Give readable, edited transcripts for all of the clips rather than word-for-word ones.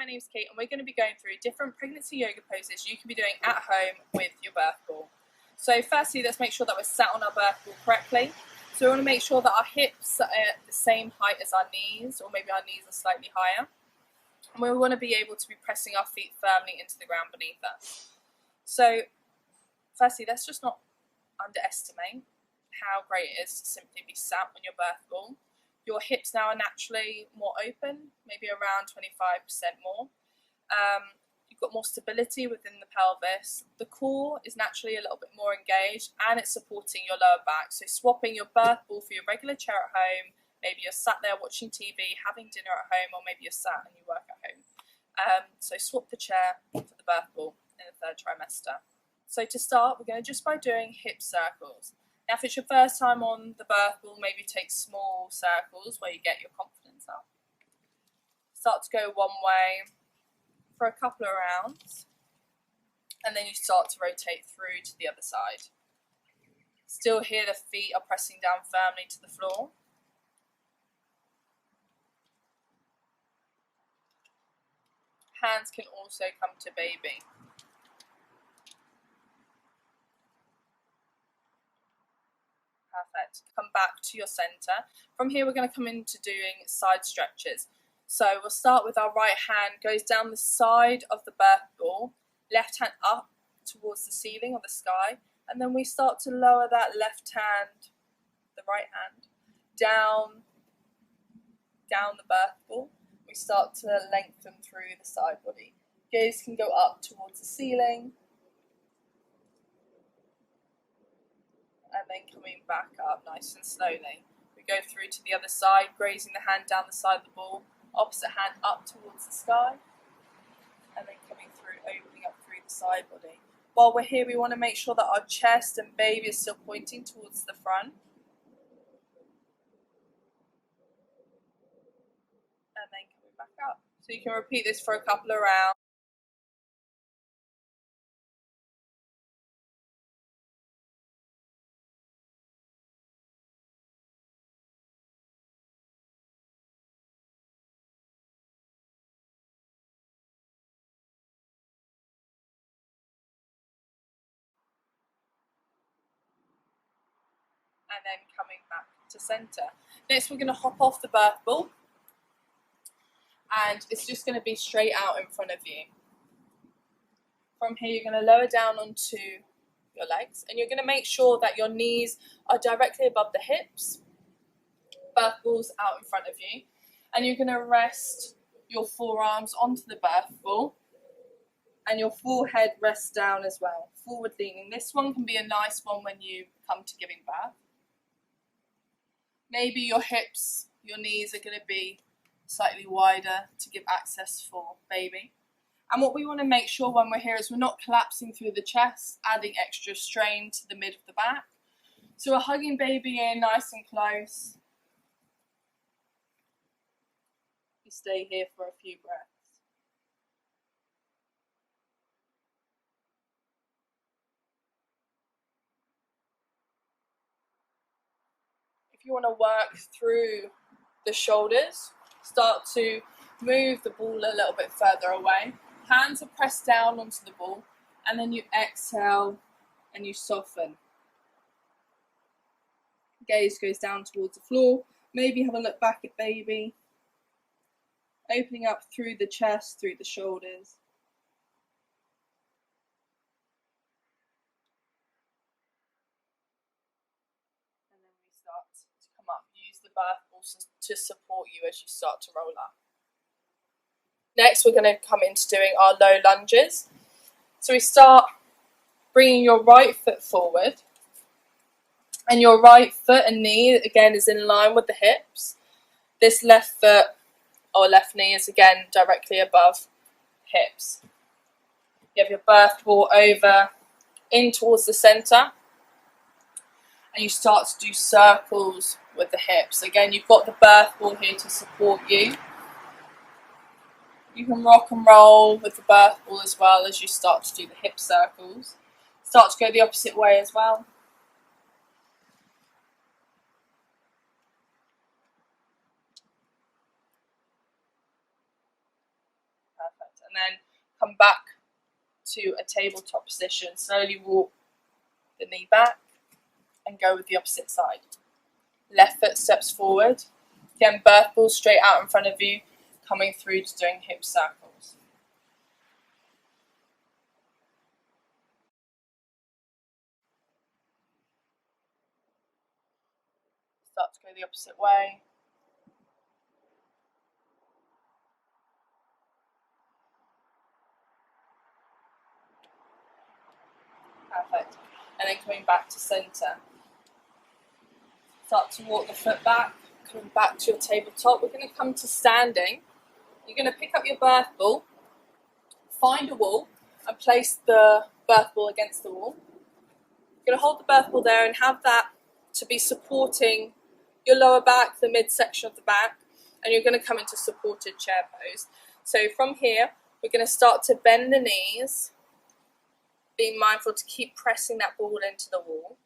my name's Kate and we're going to be going through different pregnancy yoga poses you can be doing at home with your birth ball. So firstly, let's make sure that we're sat on our birth ball correctly. So we want to make sure that our hips are at the same height as our knees, or maybe our knees are slightly higher. And we want to be able to be pressing our feet firmly into the ground beneath us. So firstly, let's just not underestimate how great it is to simply be sat on your birth ball. Your hips now are naturally more open, maybe around 25% more. You've got more stability within the pelvis. The core is naturally a little bit more engaged and it's supporting your lower back. So swapping your birth ball for your regular chair at home, maybe you're sat there watching TV, having dinner at home, or maybe you're sat and you work at home. So swap the chair for the birth ball in the third trimester. So to start, we're going to just by doing hip circles. Now, if it's your first time on the birth ball, maybe take small circles where you get your confidence up. Start to go one way for a couple of rounds, and then you start to rotate through to the other side. Still here, the feet are pressing down firmly to the floor. Hands can also come to baby. Perfect. Come back to your centre. From here, we're going to come into doing side stretches. So we'll start with our right hand goes down the side of the birth ball, left hand up towards the ceiling or the sky, and then we start to lower that left hand, the right hand, down the birth ball. We start to lengthen through the side body. Gaze can go up towards the ceiling, and then coming back up nice and slowly. We go through to the other side, grazing the hand down the side of the ball, opposite hand up towards the sky, and then coming through, opening up through the side body. While we're here, we want to make sure that our chest and baby is still pointing towards the front. And then coming back up. So you can repeat this for a couple of rounds. And then coming back to centre. Next, we're going to hop off the birth ball, and it's just going to be straight out in front of you. From here, you're going to lower down onto your legs, and you're going to make sure that your knees are directly above the hips, birth ball's out in front of you, and you're going to rest your forearms onto the birth ball, and your forehead rests down as well, forward leaning. This one can be a nice one when you come to giving birth. Maybe your hips, your knees are going to be slightly wider to give access for baby. And what we want to make sure when we're here is we're not collapsing through the chest, adding extra strain to the mid of the back. So we're hugging baby in nice and close. You stay here for a few breaths. If you want to work through the shoulders, start to move the ball a little bit further away. Hands are pressed down onto the ball, and then you exhale and you soften. Gaze goes down towards the floor. Maybe have a look back at baby. Opening up through the chest, through the shoulders. And then we start to come up. Use the birth ball to support you as you start to roll up. Next, we're going to come into doing our low lunges. So we start bringing your right foot forward, and your right foot and knee again is in line with the hips. This left foot or left knee is again directly above hips. You have your birth ball over in towards the center, and you start to do circles with the hips. Again, you've got the birth ball here to support you. You can rock and roll with the birth ball as well as you start to do the hip circles. Start to go the opposite way as well. Perfect. And then come back to a tabletop position. Slowly walk the knee back and go with the opposite side. Left foot steps forward. Again, birth ball straight out in front of you, coming through to doing hip circles. Start to go the opposite way. Perfect. And then coming back to centre. Start to walk the foot back, coming back to your tabletop. We're going to come to standing. You're going to pick up your birth ball, find a wall, and place the birth ball against the wall. You're going to hold the birth ball there and have that to be supporting your lower back, the midsection of the back, and you're going to come into supported chair pose. So from here, we're going to start to bend the knees, being mindful to keep pressing that ball into the wall.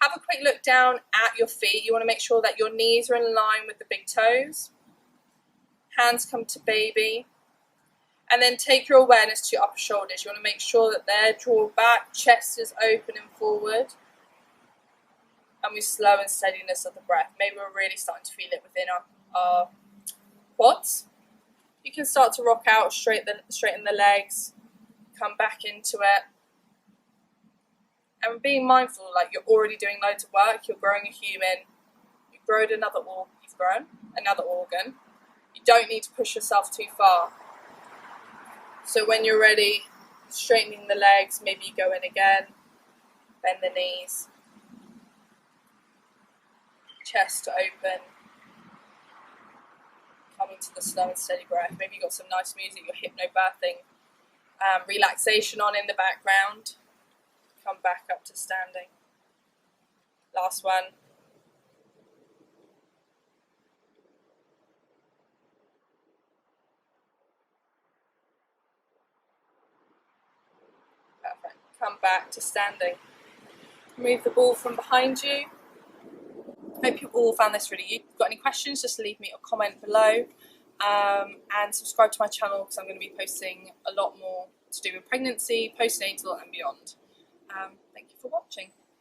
Have a quick look down at your feet. You want to make sure that your knees are in line with the big toes. Hands come to baby. And then take your awareness to your upper shoulders. You want to make sure that they're drawn back, chest is open and forward. And we slow and steadiness of the breath. Maybe we're really starting to feel it within our quads. You can start to rock out, straighten the legs, come back into it. And being mindful, like you're already doing loads of work, you're growing a human, you've grown another organ. You don't need to push yourself too far. So when you're ready, straightening the legs, maybe you go in again, bend the knees, chest to open, coming to the slow and steady breath. Maybe you've got some nice music, you're hypnobirthing, relaxation on in the background. Come back up to standing. Last one. Perfect. Come back to standing. Move the ball from behind you. Hope you all found this really useful. If you've got any questions, just leave me a comment below. And subscribe to my channel because I'm going to be posting a lot more to do with pregnancy, postnatal and beyond. Thank you for watching.